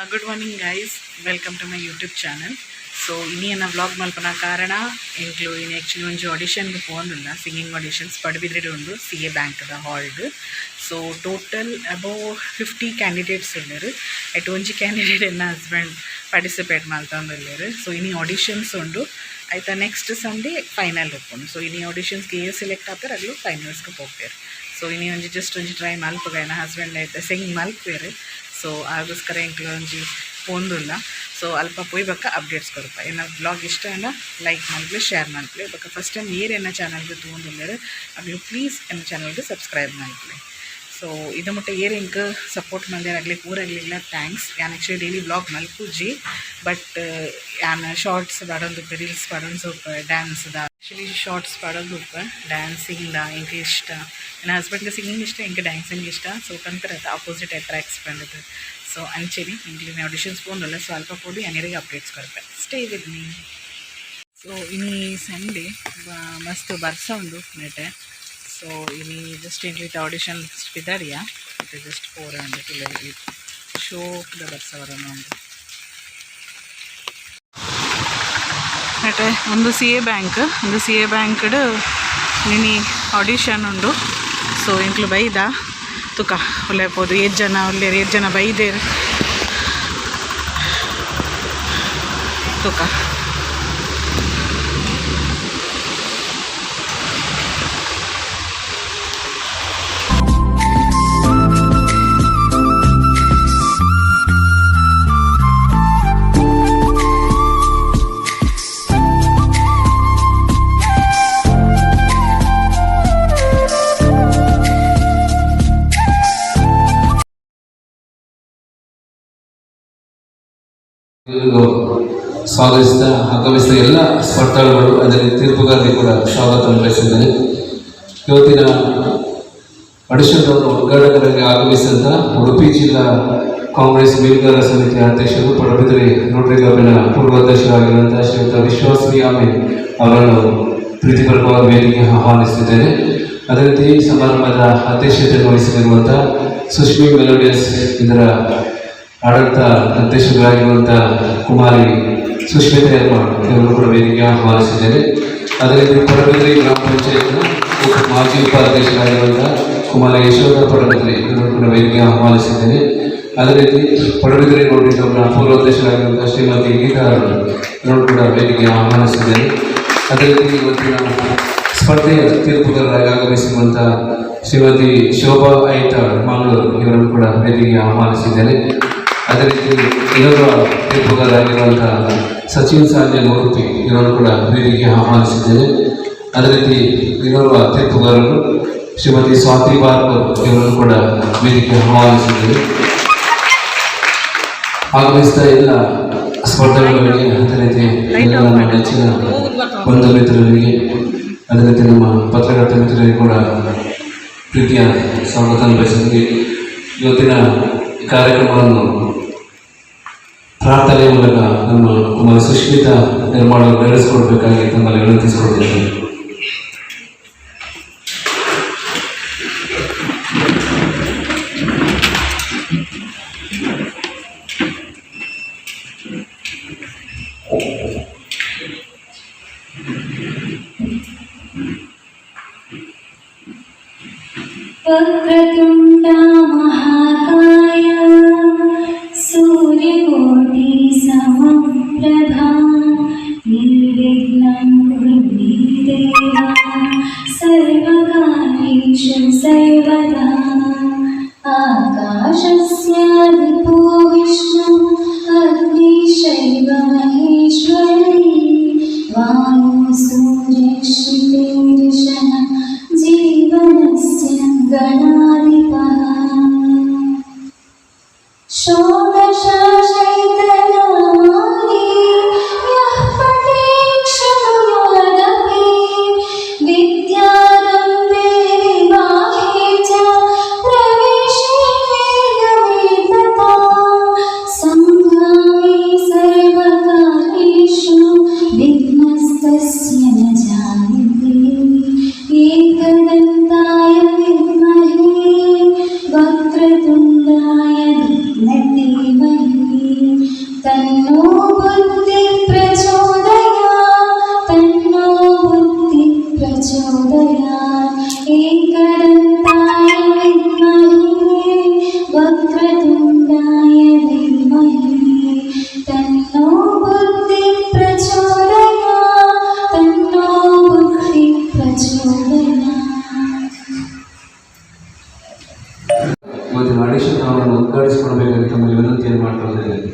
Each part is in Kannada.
Good morning guys, welcome to my YouTube channel. So ಇನ್ನೇನು ವ್ಲಾಗ್ ಮಲ್ಪನ ಕಾರಣ ಎಂಕ್ಲು ಇನ್ನು ಆ್ಯಕ್ಚುಲಿ ಒಂಜಿ ಆಡಿಷನ್ಗೆ ಪೋಂದುಲ್ಲ, ಸಿಂಗಿಂಗ್ ಆಡಿಷನ್ಸ್ ಪಡುಬಿದ್ರೆಡ್ ಉಂಡು ಸಿ ಎ ಬ್ಯಾಂಕ್ದ ಹಾಲ್ಡ್. ಸೊ ಟೋಟಲ್ ಅಬೌವ್ 50 ಕ್ಯಾಂಡಿಡೇಟ್ಸ್ ಉಳ್ಳರು. ಎಟ್ ಒಂಜಿ ಕ್ಯಾಂಡಿಡೇಟ್ ಎನ್ನ ಹಸ್ಬೆಂಡ್ ಪಾರ್ಟಿಸಿಪೇಟ್ ಮಾಡ್ತಂದುಲ್ಲೇರು. ಸೊ ಇನ್ನು ಆಡಿಷನ್ಸ್ ಉಂಡು ಆಯ್ತಾ. Next Sunday final open. So ಇನ್ನು ಆಡಿಷನ್ಸ್ಗೆ ಸೆಲೆಕ್ಟ್ ಆಗ್ತಾರೆ ಅಲ್ಲೂ ಫೈನಲ್ಸ್ಗೆ ಹೋಗ್ತಾರೆ. ಸೊ ಇನ್ನು ಒಂಜಿ ಜಸ್ಟ್ ಒಂಜಿ ಟ್ರೈ ಮಲ್ಪಗ ಹಸ್ಬೆಂಡ್ ಆಯ್ತಾ ಸಿಂಗ್ ಮಲ್ಪೇರು. ಸೊ ಅದಕ್ಕೋಸ್ಕರ ಎಂಕ್ಲು ಒಂಜಿ ಪೋಂದುಲ್ಲ. ಸೊ ಅಲ್ಪ ಪೋಯ್ಬೇಕ ಅಪ್ಡೇಟ್ಸ್ ಕೊರಪ ಏನ ಬ್ಲಾಗ್ ಇಷ್ಟ ಅಲ್ಲ ಲೈಕ್ ಮಾಡ್ಲಿ ಶೇರ್ ಮಾಡ್ಲಿ. ಬಟ್ ಫಸ್ಟ್ ಟೈಮ್ ಏನ ಚಾನಲ್ಗೆ ತೊಗೊಂಡಿದ್ದಾರೆ ಅದು ಪ್ಲೀಸ್ ಎನ್ನ ಚಾನಲ್ಗೆ ಸಬ್ಸ್ಕ್ರೈಬ್ ಮಾಡ್ಲಿ. ಸೊ ಇದು ಮುಟ್ಟ ಇಂಕ ಸಪೋರ್ಟ್ ಮಾಡಿದಾಗಲಿ ಊರಾಗಲಿಲ್ಲ ಥ್ಯಾಂಕ್ಸ್. ಯಾನ್ ಆ್ಯಕ್ಚುಲಿ ಡೈಲಿ ಬ್ಲಾಗ್ ಮಲ್ಪುಜಿ, ಬಟ್ ಯಾನ್ ಶಾರ್ಟ್ಸ್ ಪಾಡೋದು ರೀಲ್ಸ್ ಪಾಡೋದು ಸ್ವಲ್ಪ ಡ್ಯಾನ್ಸ್ದ ಆ್ಯಕ್ಚುಲಿ ಶಾರ್ಟ್ಸ್ ಪಾಡೋದು ಡ್ಯಾನ್ಸಿಂಗ್ದ ಇಂಕ ಇಷ್ಟ. ನನ್ನ ಹಸ್ಬೆಂಡ್ಗೆ ಸಿಂಗಿಂಗ್ ಇಷ್ಟ, ಇಂಕ ಡ್ಯಾನ್ಸಿಂಗ್ ಇಷ್ಟ. ಸೊ ಕಂತರ ಆಪೋಸಿಟ್ ಆಯ್ತು ಎಕ್ಸ್ಪೆಂಡ್. ಸೊ ಅಂಚೆನಿ ಇಂಕ್ಲಿನ ಆಡಿಷನ್ಸ್ ಪೋಂದಲ್ಲ. ಸೊ ಅಲ್ಪ ಪೋಡಿ ಅನೇರಿಗೆ ಅಪ್ಡೇಟ್ಸ್ ಕೊರಪೆ. Stay with me. ಸೊ ಇನ್ನಿ ಸಂಡೇ ಮಸ್ತ್ ಬರ್ಸ ಉಂಡು ನೆಟೆ. ಸೊ ಇನಿ ಜಸ್ಟ್ ಇಂಕ್ಲಿಟ್ ಆಡಿಷನ್ ಬಿದ್ದಾರಿಯಾ ಇದು ಜಸ್ಟ್ 400 ಶೋಕ್ದ ಬರ್ಸ ಬರೋಣ ಉಂಡು ನೆಟೆ. ಒಂದು ಸಿ ಎ ಬ್ಯಾಂಕ್ಡ್ ನಿನಿ ಆಡಿಷನ್ ಉಂಡು. ಸೊ ಇಂಕ್ಲು ಬೈದ ತುಕ ಒಳ್ಳೆಪೋದು 8 ಜನ ಒಳ್ಳೆಯರು 8 ಜನ ಬೈದೇರು ತುಕ. ಸ್ವಾಗತಿಸಿದ ಆಗಮಿಸಿದ ಎಲ್ಲ ಸ್ಪರ್ಧಾಳುಗಳು ಅದರಲ್ಲಿ ತೀರ್ಪುಗಾರರಿಗೆ ಕೂಡ ಸ್ವಾಗತ ಬಯಸಿದ್ದೇನೆ. ಇವತ್ತಿನ ಆಡಿಷನ್ ಉದ್ಘಾಟಕರಾಗಿ ಆಗಮಿಸಿದಂಥ ಉಡುಪಿ ಜಿಲ್ಲಾ ಕಾಂಗ್ರೆಸ್ ಮೀನುಗಾರ ಸಮಿತಿಯ ಅಧ್ಯಕ್ಷರು ಪಡುಬಿದ್ರೆ ರೋಟರಿ ಕ್ಲಬ್ಬಿನ ಪೂರ್ವಾಧ್ಯಕ್ಷರಾಗಿರುವಂಥ ಶ್ರೀಯುತ ವಿಶ್ವಾಸ್ ಆಮೇಲೆ ಅವರನ್ನು ಪ್ರೀತಿಪೂರ್ವಕವಾಗಿ ವೇದಿಕೆ ಆಹ್ವಾನಿಸುತ್ತಿದ್ದೇನೆ. ಅದೇ ರೀತಿ ಸಮಾರಂಭದ ಅಧ್ಯಕ್ಷತೆಯನ್ನು ವಹಿಸಲಿರುವಂಥ ಸುಶ್ಮಿ ಮೆಲೋಡಿಯಸ್ ಇದರ ಆಡಳಿತ ಅಧ್ಯಕ್ಷರಾಗಿರುವಂಥ ಕುಮಾರಿ ಸುಶ್ಮಿತಾ ಇವರನ್ನು ಕೂಡ ವೇದಿಕೆ ಆಹ್ವಾನಿಸಿದ್ದೇನೆ. ಅದೇ ರೀತಿ ಪಡುಬಿದ್ರೆ ಗ್ರಾಮ ಪಂಚಾಯತ್ನ ಮಾಜಿ ಉಪಾಧ್ಯಕ್ಷರಾಗಿರುವಂಥ ಕುಮಾರಿ ಯಶೋಧ ಪಡುಬಿದ್ರೆ ಇವರನ್ನು ಕೂಡ ವೇದಿಕೆ ಆಹ್ವಾನಿಸಿದ್ದೇನೆ. ಅದೇ ರೀತಿ ಪಡುಬಿದ್ರೆ ರೋಟರಿ ಕ್ಲಬ್ನ ಪೂರ್ವಾಧ್ಯಕ್ಷರಾಗಿರುವಂಥ ಶ್ರೀಮತಿ ಗೀತಾ ಇವರನ್ನು ಕೂಡ ವೇದಿಕೆ ಆಹ್ವಾನಿಸಿದ್ದೇನೆ. ಅದೇ ರೀತಿ ಇವತ್ತಿನ ಸ್ಪರ್ಧೆಯ ತೀರ್ಪುಗಾರರಾಗಿ ಆಗಮಿಸಿರುವಂಥ ಶ್ರೀಮತಿ ಶೋಭಾ ಐತಾಳ್ ಮಂಗಳೂರು ಇವರನ್ನು ಕೂಡ ವೇದಿಕೆ ಆಹ್ವಾನಿಸಿದ್ದೇನೆ. ಅದೇ ರೀತಿ ಇನ್ನೊಬ್ಬ ತೀರ್ಪುಗಾರರಾಗಿರುವಂಥ ಸಚಿನ್ ಸಾಂಜೆ ಮೂರ್ತಿ ಇವರನ್ನು ಕೂಡ ವೇದಿಕೆ ಆಹ್ವಾನಿಸಿದ್ದೇನೆ. ಅದೇ ರೀತಿ ಇನ್ನೊಬ್ಬ ತೀರ್ಪುಗಾರರು ಶ್ರೀಮತಿ ಸ್ವಾತಿ ಬಾರ್ಕರ್ ಇವರನ್ನು ಕೂಡ ವೇದಿಕೆ ಆಹ್ವಾನಿಸಿದ್ದೇನೆ. ಆಗಮಿಸಿದ ಎಲ್ಲ ಸ್ಪರ್ಧಾಳುಗಳಿಗೆ, ಅದೇ ರೀತಿ ಎಲ್ಲ ನಮ್ಮ ನೆಚ್ಚಿನ ಬಂಧು ಮಿತ್ರರಿಗೆ, ಅದೇ ರೀತಿ ನಮ್ಮ ಪತ್ರಕರ್ತ ಮಿತ್ರರಿಗೆ ಕೂಡ ಪ್ರೀತಿಯ ಸ್ವಾಗತ ಬಯಸಿದ್ವಿ. ಇವತ್ತಿನ ಕಾರ್ಯಕ್ರಮವನ್ನು ಪ್ರಾರ್ಥನೆಯ ಮೂಲಕ ನಮ್ಮ ಕುಮಾರಿ ಸುಶ್ಮಿತಾ ನಿರ್ಮಾಣ ನಡೆಸಿಕೊಡ್ಬೇಕಾಗಿ ತಮ್ಮಲ್ಲಿ ವಿನಂತಿಸಿಕೊಳ್ತಿದ್ದೇನೆ. वक्रतुण्ड महाकाय सूर्यकोटि समप्रभा निर्विघ्नं कुरु मे देव ಇವತ್ತಿನ ಆಡಿಷನ್ ಅವರನ್ನು ಉದ್ಘಾಟಿಸಿಕೊಳ್ಬೇಕಾಗಿ ತಮ್ಮಲ್ಲಿ ವಿನಂತಿಯನ್ನು ಮಾಡ್ಕೊಳ್ತಿದ್ದೇನೆ.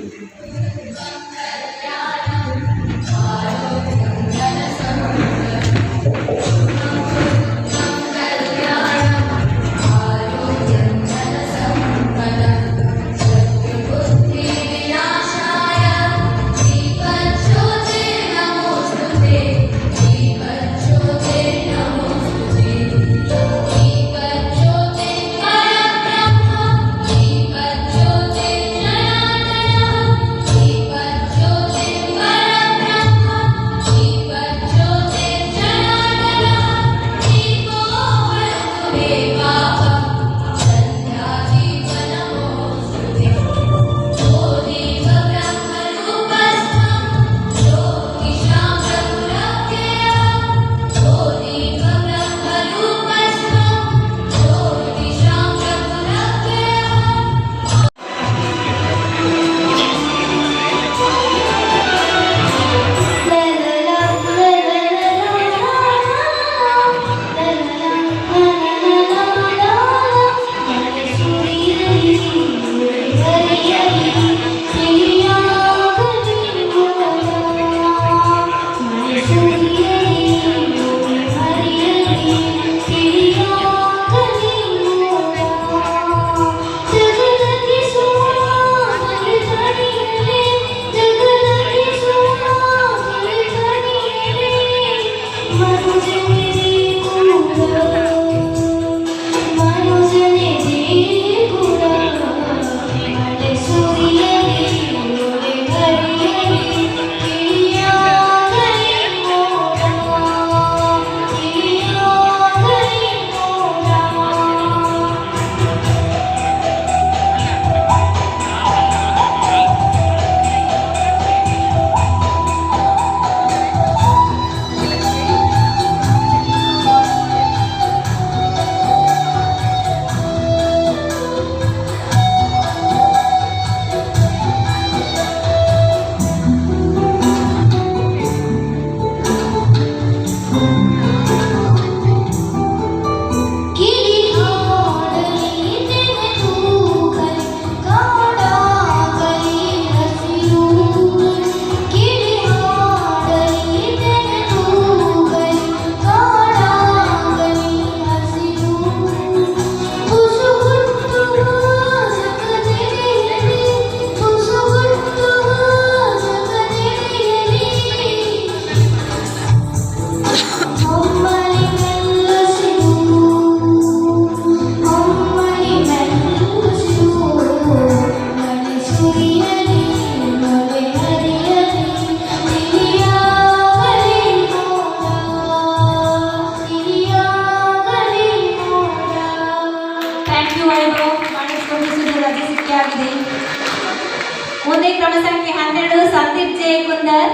ಮುಂದೆ ಕ್ರಮ ಸಂಖ್ಯೆ 12 ಸಂದೀಪ್ ಜೆ ಕುಂದರ್,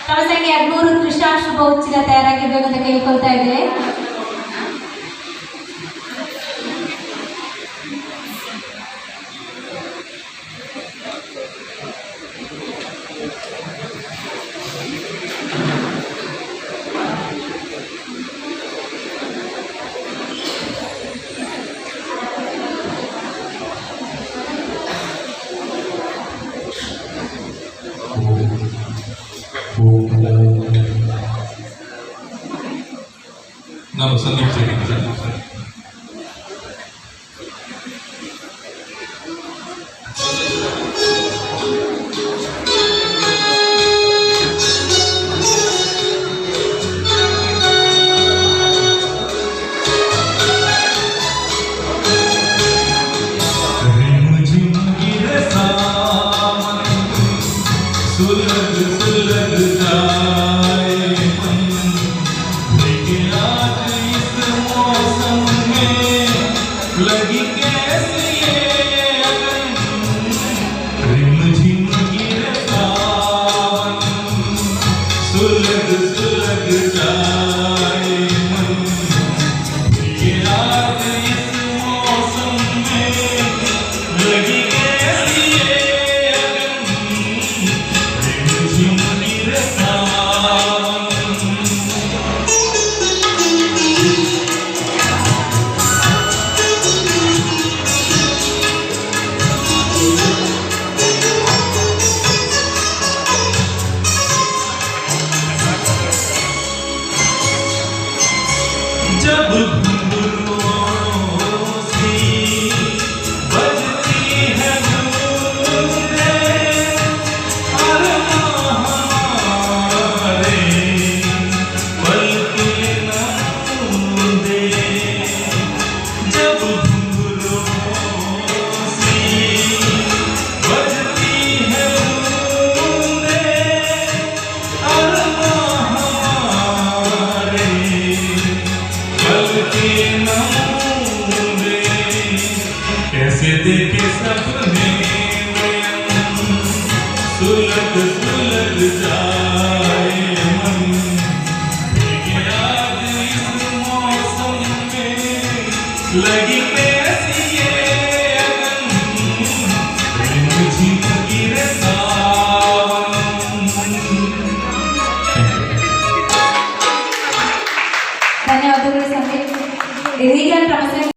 ಕ್ರಮ ಸಂಖ್ಯೆ 13 ಕೃಷ್ಣ ಶುಭ ಉಚ್ಚಿಲ ತಯಾರಾಗಿರ್ಬೇಕು ಅಂತ ಕೇಳ್ಕೊಳ್ತಾ ಇದ್ದೇವೆ. ನಾನು ಸಂದೀಪ್ ಜೆ आज इस मौसम देखे सपने नयन सुलग सुलग जाए मन भीगे आज इस मौसम में लगी कैसी ये अगन झिम गिरे सावन ಧನ್ಯವಾದಗಳು ಸಂದೀಪ್. ಇದೀಗ ಪ್ರಮಸಂಗಿ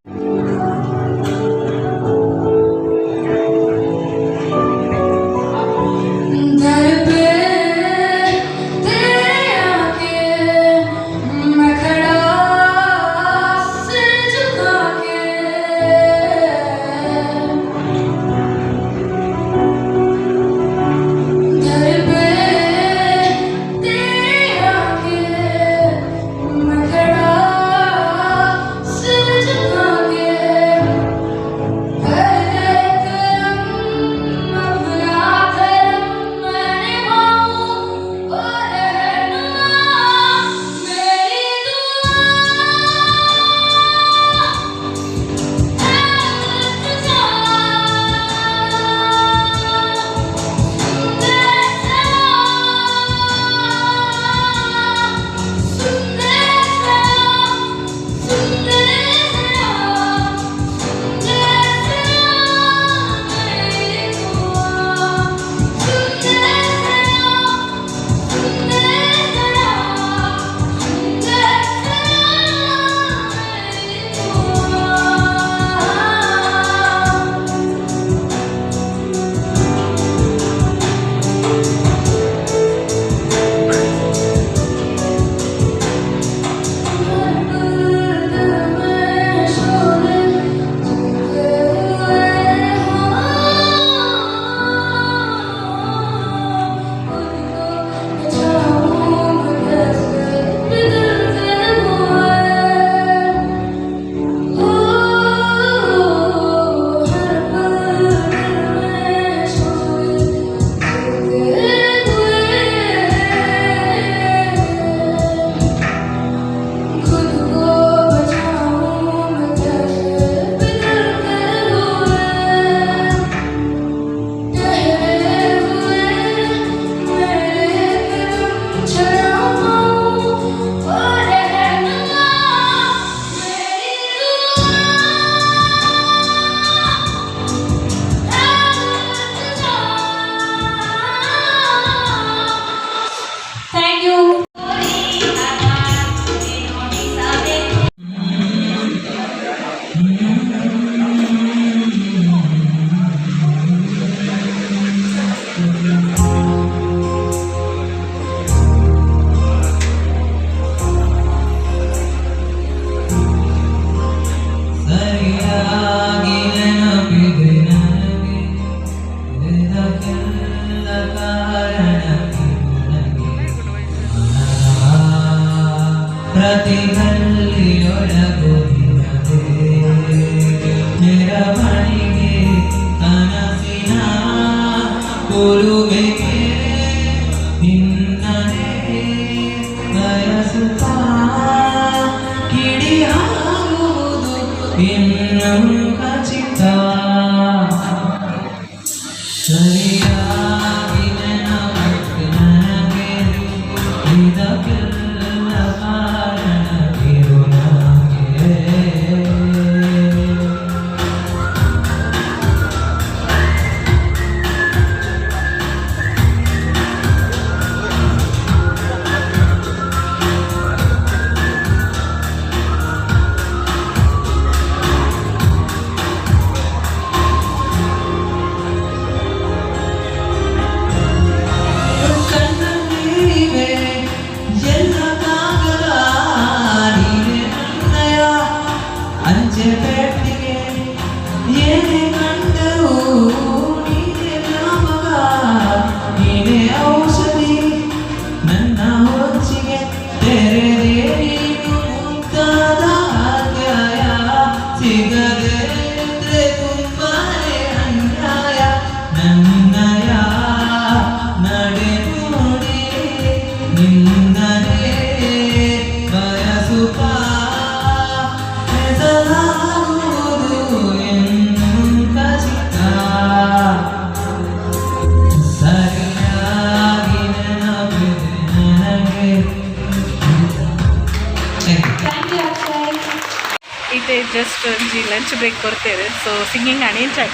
ನೆಕ್ಸ್ಟ್ ಒಂಜಿ ಲಂಚ್ ಬ್ರೇಕ್ ಕೊಡ್ತೇವೆ. ಸೊ ಸಿಂಗಿಂಗ್ ಅಣೇಂಚಾಗ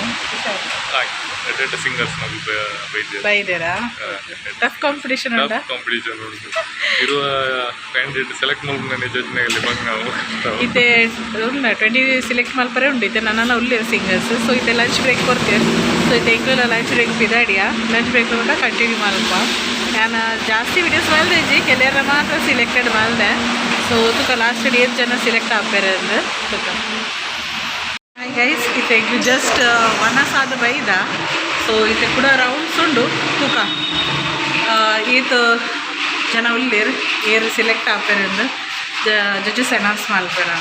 ಎಡ್ಡೆ ಸಿಂಗರ್ಸ್ ನಾವು ಬೈದೇರಾ? ಟಫ್ ಕಾಂಪಿಟೇಷನ್ ಉಂಟಾ? ಕಾಂಪಿಟೇಷನ್ ಉಂಟು ಇರುವ ಕ್ಯಾಂಡಿಡೇಟ್ ಸೆಲೆಕ್ಟ್ ಮಾಡ್ಕೊಂಡು ಜಡ್ಜ್ನಾಗಲ್ಲಿ ಬಂದು ನಾವು ಇತ್ತೆ ಉಂಟು 20 ಸಿಲೆಕ್ಟ್ ಮಲ್ಪರೆ ಉಂಟು ಇತ್ತೆ ನನ್ನ ಉಳ್ಳಿ ಸಿಂಗರ್ಸ್. ಸೊ ಇತ್ತೆ ಲಂಚ್ ಬ್ರೇಕ್ ಕೊಡ್ತೇವೆ. ಸೊ ಇತ್ತೆ ಎಂಕ್ಲೆಲ್ಲ ಲಂಚ್ ಬ್ರೇಕ್ ಬಿದಾಡಿಯ ಲಂಚ್ ಬ್ರೇಕ್ ಕೂಡ ಕಂಟಿನ್ಯೂ ಮಲ್ಪ. ನಾನು ಜಾಸ್ತಿ ವಿಡಿಯೋಸ್ ಮಲ್ದೆಜಿ ಕೆಲವರ ಮಾತ್ರ ಸಿಲೆಕ್ಟೆಡ್ ಮಲ್ದೆ. ಸೊ ತುಕ ಲಾಸ್ಟ್ 8 ಜನ ಸಿಲೆಕ್ಟ್ ಆಗ್ತಾರೆ ಅಂದ್ರೆ ತುಕ ಹಾಯ್ ಗೈಸ್ ಇತ್ತೆ ಜಸ್ಟ್ 1 hour ಆದ ಬೈದ. ಸೊ ಇತ್ತೆ ಕೂಡ ರೌಂಡ್ಸ್ ಉಂಡು ತೂಕ ಈತು ಜನ ಉಳ್ಳೇರು ಏರು ಸಿಲೆಕ್ಟ್ ಆಗ್ತಾರೆ ಅಂದ್ರೆ ಜಡ್ಜಸ್ ಅನೌನ್ಸ್ ಮಾಡ್ತಾರೆ.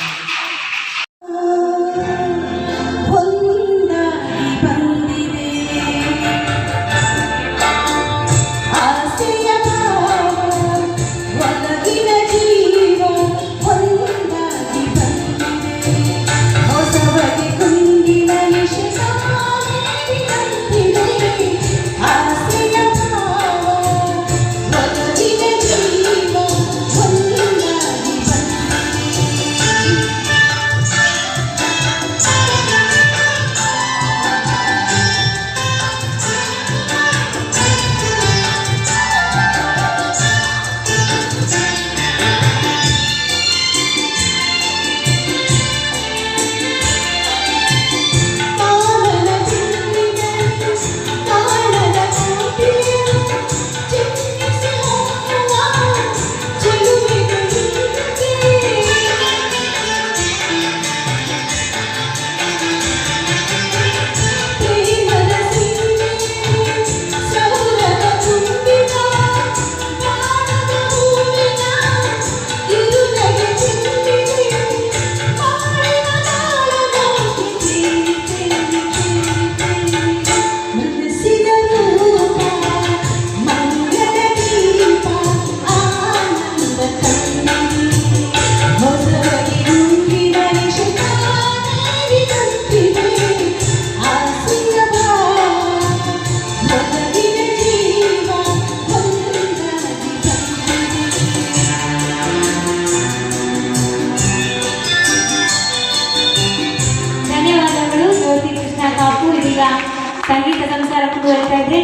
ಸಂಗೀತ ಸಂಸಾರ ಮುಂದುವರಿತಾ ಇದ್ರೆ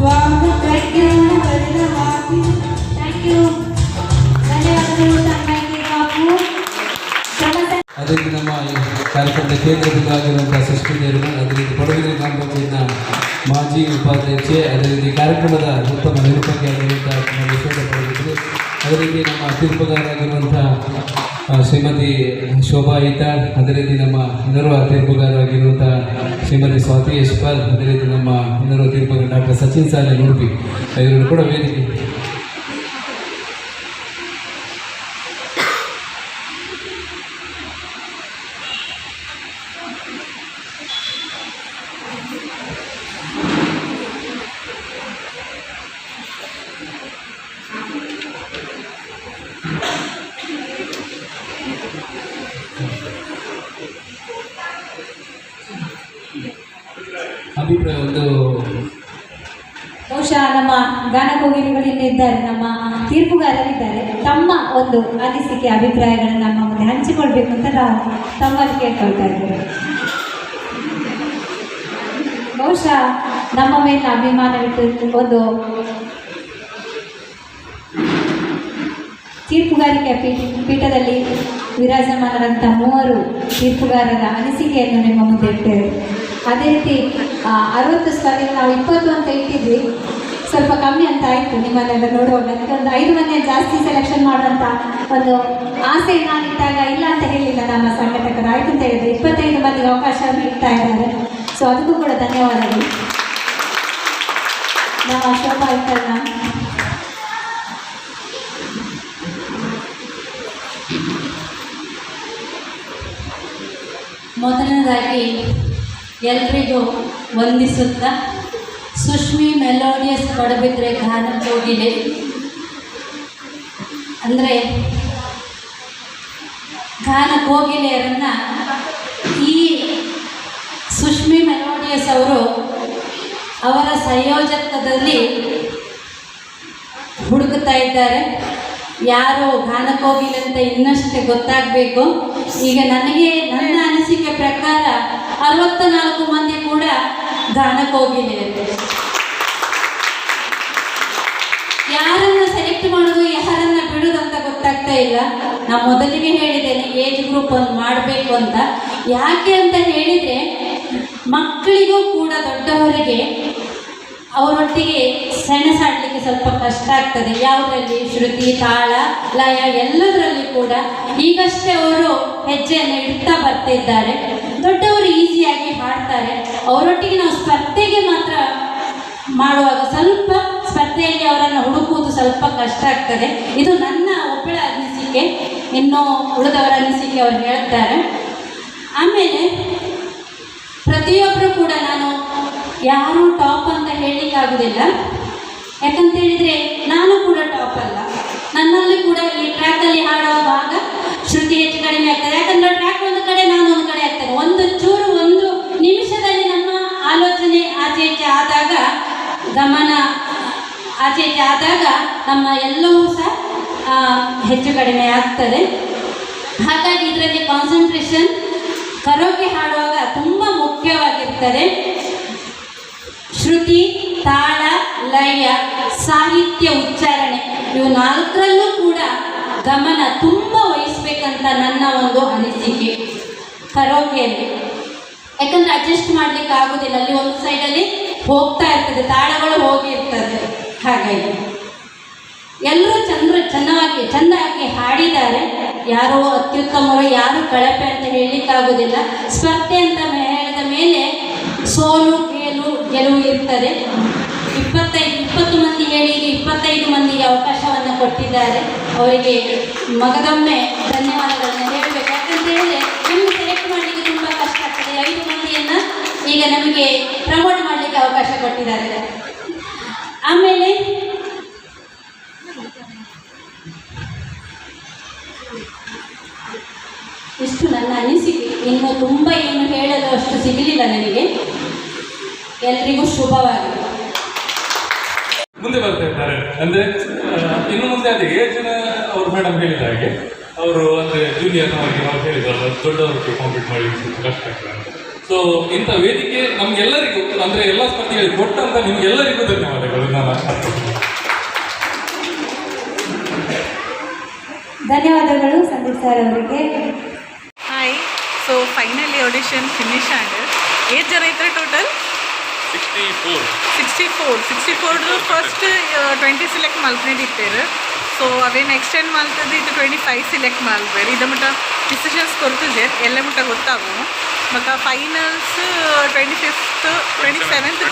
Wow. ಕಾರ್ಯಕ್ರಮದ ಕೇಂದ್ರ ಬಿಂದು ಆಗಿರುವಂಥ ಸೃಷ್ಟಿ ನೇರ್ಮಲ್, ಅದೇ ರೀತಿ ಪಡುಬಿದ್ರಿ ಗ್ರಾಮ ಪಂಚಾಯತ್ನ ಮಾಜಿ ಉಪಾಧ್ಯಕ್ಷೆ, ಅದೇ ರೀತಿ ಕಾರ್ಯಕ್ರಮದ ಉತ್ತಮ ನಿರೂಪಕಿಯಾಗಿರುವಂಥ ವಿಶ್ವೇಶ ಪಡುಬಿದ್ರಿ, ಅದೇ ರೀತಿ ನಮ್ಮ ತೀರ್ಪುಗಾರರಾಗಿರುವಂಥ ಶ್ರೀಮತಿ ಶೋಭಾ ಈತಾಳ್, ಅದೇ ರೀತಿ ನಮ್ಮ ಇನ್ನೋರ್ವ ತೀರ್ಪುಗಾರರಾಗಿರುವಂಥ ಶ್ರೀಮತಿ ಸ್ವಾತಿ ಯಶ್ಪಾಲ್, ಅದೇ ರೀತಿ ನಮ್ಮ ಇನ್ನೋರ್ವ ತೀರ್ಪುಗಾರ ಡಾಕ್ಟರ್ ಸಚಿನ್ ಸಾಲೆ ನುಡುಪಿ, ಇವರು ಕೂಡ ವೇದಿಕೆ. ಅಭಿಪ್ರಾಯ ಒಂದು ಬಹುಶಃ ನಮ್ಮ ಗಾನಕೋಗಿಲಿಗಳಿಂದ ಇದ್ದಾರೆ, ನಮ್ಮ ತೀರ್ಪುಗಾರರಿದ್ದಾರೆ, ತಮ್ಮ ಒಂದು ಅನಿಸಿಕೆ ಅಭಿಪ್ರಾಯಗಳನ್ನು ನಮ್ಮ ಮುಂದೆ ಹಂಚಿಕೊಳ್ಬೇಕು ಅಂತ ನಾವು ತಮ್ಮಲ್ಲಿ ಕೇಳ್ಕೊಳ್ತಾ ಇದ್ದೇವೆ. ಬಹುಶಃ ನಮ್ಮ ಮೇಲೆ ಅಭಿಮಾನವಿಟ್ಟು ಒಂದು ತೀರ್ಪುಗಾರಿಕೆ ಪೀಠದಲ್ಲಿ ವಿರಾಜಮಾನರಂಥ 3 ತೀರ್ಪುಗಾರರ ಅನಿಸಿಕೆಯನ್ನು ನಿಮ್ಮ ಮುಂದೆ ಇಡ್ತೇವೆ. ಅದೇ ರೀತಿ 60 ಸ್ಪರ್ಧೆಗಳು ನಾವು 20 ಅಂತ ಇಟ್ಟಿದ್ವಿ, ಸ್ವಲ್ಪ ಕಮ್ಮಿ ಅಂತ ಆಯಿತು ನಿಮ್ಮನ್ನೆಲ್ಲ ನೋಡುವಾಗ. ಒಂದು 5 ಮಂದಿ ಜಾಸ್ತಿ ಸೆಲೆಕ್ಷನ್ ಮಾಡುವಂಥ ಒಂದು ಆಸೆ ನಾನು ಇಟ್ಟಾಗ ಇಲ್ಲ ಅಂತ ಹೇಳಿಲ್ಲ ನಮ್ಮ ಸಂಘಟಕರು, ಆಯಿತು ಅಂತ ಹೇಳಿದ್ರು. 25 ಮಂದಿಗೆ ಅವಕಾಶವನ್ನು ಇಡ್ತಾ ಇದ್ದಾರೆ. ಸೊ ಅದಕ್ಕೂ ಕೂಡ ಧನ್ಯವಾದಗಳು. ನಮ್ಮ ಶೋಭಾ ಇಟ್ಟಣ್ಣ, ಮೊದಲನೇದಾಗಿ ಎಲ್ರಿಗೂ ವಂದಿಸುತ್ತಾ, ಸುಷ್ಮಿ ಮೆಲೋಡಿಯಸ್ ಪಡುಬಿದ್ರೆ ಗಾನ ಕೋಗಿಲೆ ಅಂದರೆ ಗಾನ ಕೋಗಿಲೆಯರನ್ನು ಈ ಸುಷ್ಮಿ ಮೆಲೋಡಿಯಸ್ ಅವರು ಅವರ ಸಂಯೋಜಕದಲ್ಲಿ ಹುಡುಕುತ್ತಾ ಇದ್ದಾರೆ. ಯಾರು ಗಾನ ಕೋಗಿಲೆ ಅಂತ ಇನ್ನಷ್ಟೇ ಗೊತ್ತಾಗಬೇಕು. ಈಗ ನನ್ನ ಅನಿಸಿಕೆ ಪ್ರಕಾರ 64 ಮಂದಿ ಕೂಡ ಗಾನ ಕೋಗಿಲೆಯರು. ಯಾರನ್ನು ಸೆಲೆಕ್ಟ್ ಮಾಡೋದು ಯಾರನ್ನ ಬಿಡೋದು ಅಂತ ಗೊತ್ತಾಗ್ತಾ ಇಲ್ಲ. ನಾನು ಮೊದಲಿಗೆ ಹೇಳಿದ್ದೇನೆ ಏಜ್ ಗ್ರೂಪ್ ಒಂದು ಮಾಡಬೇಕು ಅಂತ. ಯಾಕೆ ಅಂತ ಹೇಳಿದರೆ ಮಕ್ಕಳಿಗೂ ಕೂಡ ದೊಡ್ಡವರಿಗೆ ಅವರೊಟ್ಟಿಗೆ ಸೆಣಸಾಡಲಿಕ್ಕೆ ಸ್ವಲ್ಪ ಕಷ್ಟ ಆಗ್ತದೆ. ಯಾವುದರಲ್ಲಿ ಶ್ರುತಿ, ತಾಳ, ಲಯ ಎಲ್ಲದರಲ್ಲಿ ಕೂಡ ಈಗಷ್ಟೇ ಅವರು ಹೆಜ್ಜೆಯನ್ನು ಇಡ್ತಾ ಬರ್ತಿದ್ದಾರೆ. ದೊಡ್ಡವರು ಈಸಿಯಾಗಿ ಹಾಡ್ತಾರೆ. ಅವರೊಟ್ಟಿಗೆ ನಾವು ಸ್ಪರ್ಧೆಗೆ ಮಾತ್ರ ಮಾಡುವಾಗ ಸ್ವಲ್ಪ ಸ್ಪರ್ಧೆಯಲ್ಲಿ ಅವರನ್ನು ಹುಡುಕುವುದು ಸ್ವಲ್ಪ ಕಷ್ಟ ಆಗ್ತದೆ. ಇದು ನನ್ನ ಒಬ್ಬಳ ಅನಿಸಿಕೆ, ಇನ್ನೂ ಉಳಿದವರ ಅನಿಸಿಕೆ ಅವರು ಹೇಳ್ತಾರೆ. ಆಮೇಲೆ ಪ್ರತಿಯೊಬ್ಬರು ಕೂಡ ನಾನು ಯಾರೂ ಟಾಪ್ ಅಂತ ಹೇಳಲಿಕ್ಕಾಗೋದಿಲ್ಲ. ಯಾಕಂತೇಳಿದರೆ ನಾನು ಕೂಡ ಟಾಪ್ ಅಲ್ಲ. ನನ್ನಲ್ಲಿ ಕೂಡ ಈ ಟ್ರ್ಯಾಕಲ್ಲಿ ಹಾಡುವಾಗ ಶ್ರುತಿ ಹೆಚ್ಚು ಕಡಿಮೆ ಆಗ್ತದೆ. ಯಾಕಂದರೆ ಟ್ರ್ಯಾಕ್ ಒಂದು ಕಡೆ, ನಾನು ಒಂದು ಕಡೆ ಆಗ್ತೇನೆ. ಒಂದು ನಿಮಿಷದಲ್ಲಿ ನಮ್ಮ ಆಲೋಚನೆ ಆಚೆ ಈಚೆ ಆದಾಗ, ಗಮನ ಆಚೆ ಈಚೆ ಆದಾಗ ನಮ್ಮ ಎಲ್ಲವೂ ಸಹ ಹೆಚ್ಚು ಕಡಿಮೆ ಆಗ್ತದೆ. ಹಾಗಾಗಿ ಇದರಲ್ಲಿ ಕಾನ್ಸಂಟ್ರೇಷನ್ ಕರೋಕೆ ಹಾಡುವಾಗ ತುಂಬ ಮುಖ್ಯವಾಗಿರ್ತದೆ. ಶ್ರುತಿ, ತಾಳ, ಲಯ, ಸಾಹಿತ್ಯ, ಉಚ್ಚಾರಣೆ ಇವು 4ರಲ್ಲೂ ಕೂಡ ಗಮನ ತುಂಬ ವಹಿಸ್ಬೇಕಂತ ನನ್ನ ಒಂದು ಅನಿಸಿಕೆ ಕರೋಕೆಯಲ್ಲಿ. ಯಾಕಂದರೆ ಅಡ್ಜಸ್ಟ್ ಮಾಡಲಿಕ್ಕೆ ಆಗೋದಿಲ್ಲ, ಅಲ್ಲಿ ಒಂದು ಸೈಡಲ್ಲಿ ಹೋಗ್ತಾ ಇರ್ತದೆ, ತಾಳಗಳು ಹೋಗಿರ್ತದೆ. ಹಾಗಾಗಿ ಎಲ್ಲರೂ ಚೆಂದಾಗಿ ಹಾಡಿದ್ದಾರೆ. ಯಾರೋ ಅತ್ಯುತ್ತಮರು, ಯಾರು ಕಳಪೆ ಅಂತ ಹೇಳಲಿಕ್ಕಾಗೋದಿಲ್ಲ. ಸ್ಪರ್ಧೆ ಅಂತ ಹೇಳಿದ ಮೇಲೆ ಸೋಲು ಗೆಲುವು ಇರ್ತದೆ. 20 ಮಂದಿ ಹೇಳಿ 25 ಮಂದಿಗೆ ಅವಕಾಶವನ್ನು ಕೊಟ್ಟಿದ್ದಾರೆ. ಅವರಿಗೆ ಮಗದೊಮ್ಮೆ ಧನ್ಯವಾದಗಳನ್ನು ಹೇಳಬೇಕು. ಯಾಕಂತ ಹೇಳಿದ್ರೆ ನಮಗೆ ಸೆಲೆಕ್ಟ್ ಮಾಡಲಿಕ್ಕೆ ತುಂಬ ಕಷ್ಟ ಆಗ್ತದೆ. 5 ಮಂದಿಯನ್ನು ಈಗ ನಮಗೆ ಪ್ರಮೋಟ್ ಮಾಡಲಿಕ್ಕೆ ಅವಕಾಶ ಕೊಟ್ಟಿದ್ದಾರೆ. ಆಮೇಲೆ ಇಷ್ಟು ನನ್ನ ಅನಿಸಿಕೆ. ಇನ್ನು ತುಂಬ ಏನು ಹೇಳಲು ಅಷ್ಟು ಸಿಗಲಿಲ್ಲ ನನಗೆ. ಎಲ್ರಿಗೂ ಶುಭವಾಗಲಿ. ಮುಂದೆ ಬರ್ತಾ ಇದ್ದಾರೆ ಅಂದರೆ ಇನ್ನು ಮುಂದೆ ಅದೇ ಏಜ್ನ ಅವರು ಮೇಡಮ್ ಹೇಳಿದ ಹಾಗೆ ಅವರು ಅಂದರೆ ಜೂನಿಯರ್ ಅವರಿಗೆ ನಾವು ಹೇಳಿದ್ರಲ್ಲ, ದೊಡ್ಡವರಿಗೆ ಕಾಂಪೀಟ್ ಮಾಡಲಿಕ್ಕೆ ಕಷ್ಟ ಆಗ್ತದೆ ಅಂತ. ಸೊ ಇಂಥ ವೇದಿಕೆ ನಮಗೆಲ್ಲರಿಗೂ ಅಂದರೆ ಎಲ್ಲ ಸ್ಪರ್ಧೆಗಳಿಗೆ ಕೊಟ್ಟಂತ ನಿಮಗೆಲ್ಲರಿಗೂ ಧನ್ಯವಾದಗಳು. ಧನ್ಯವಾದಗಳು ಸಂದೀಪ್ ಸರ್ ಅವರಿಗೆ. Hi. So finally audition finish and eight ಜನ ಇದ್ದಾರೆ ಟೋಟಲ್ 64 ಫಸ್ಟ್ 20 ಸಿಲೆಕ್ಟ್ ಮಲ್ಪನೇದಿತ್ತೇರು ಸೊ ಅವೇನು ಎಕ್ಸ್ಟೆಂಡ್ ಮಾಡ್ತದೆ ಇದು 25 ಸಿಲೆಕ್ಟ್ ಮಾಡ್ಬೇರು ಇದ ಮಟ್ಟ ಡಿಸಿಷನ್ಸ್ ಕೊಡ್ತಿದ್ದೆ ಎಲ್ಲ ಮಟ್ಟ ಗೊತ್ತಾಗು ಮತ್ತು ಫೈನಲ್ಸ್ 25th 27th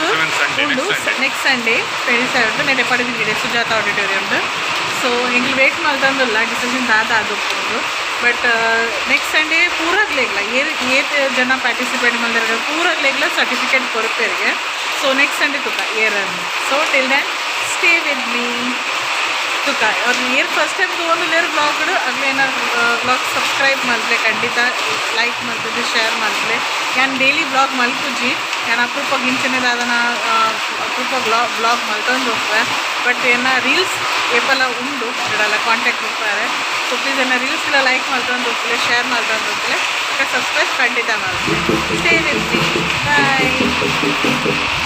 ಉಂಡು ನೆಕ್ಸ್ಟ್ ಸಂಡೇ 27th ನೆಡೆ ಪಡೆದಿದ್ದೆ ಸುಜಾತ ಆಡಿಟೋರಿಯಮ್ದು ಸೊ ಹಿಂಗೆ ವೇಟ್ ಮಾಡ್ದಂದಿಲ್ಲ ಡಿಸಿಷನ್ ಅದು ಬಟ್ ನೆಕ್ಸ್ಟ್ ಸಂಡೇ ಪೂರಾಗ್ಲೇಗ್ಲ ಏಟ್ ಜನ ಪಾರ್ಟಿಸಿಪೇಟ್ ಮಾಡಿದ್ರೆ ಪೂರಾಗ್ಲೇಗ್ಲ ಸರ್ಟಿಫಿಕೇಟ್ ಕೊಡ್ತೇರಿಗೆ ಸೊ ನೆಕ್ಸ್ಟ್ ಸಂಡೇ ತುಕ ಏರನ್ನು so till then stay with me ತುಕ ಅವ್ರು ಏರ್ ಫಸ್ಟ್ ಟೈಮ್ ತೊಗೊಂಡಿಲ್ಲೇರು ಬ್ಲಾಗ್ಡು ಅಲ್ಲೇನಾರು ಬ್ಲಾಗ್ ಸಬ್ಸ್ಕ್ರೈಬ್ ಮಾಡಿದ್ರೆ ಖಂಡಿತ ಲೈಕ್ ಮಾಡ್ತಿದ್ದೆ ಶೇರ್ ಮಾಡಿದ್ರೆ ನಾನು ಡೈಲಿ ಬ್ಲಾಗ್ ಮಲ್ಪುಜಿ ನಾನು ಅಪರೂಪ ಗಿಂಚನೇದಾದನ ಅಪರೂಪ ಬ್ಲಾಗ್ ಮಲ್ತೊಂದು ಹೋಗ್ತಾರೆ ಬಟ್ ಏನ ರೀಲ್ಸ್ ಏಪೆಲ್ಲ ಉಂಡು ಇಡಲ್ಲ ಕಾಂಟ್ಯಾಕ್ಟ್ ಹೋಗ್ತಾರೆ ಸೊ ಪ್ಲೀಸ್ ಏನ ರೀಲ್ಸ್ ಎಲ್ಲ ಲೈಕ್ ಮಾಡ್ತೊಂದು ಹೋಗ್ತಲೆ ಶೇರ್ ಮಾಡ್ತೊಂದು ಹೋಗ್ತಲೆ ಸಬ್ಸ್ಕ್ರೈಬ್ ಖಂಡಿತ ಮಾಡ್ತೀನಿ ಸ್ಟೇ ವಿತ್ ಮೀ ಬಾಯ್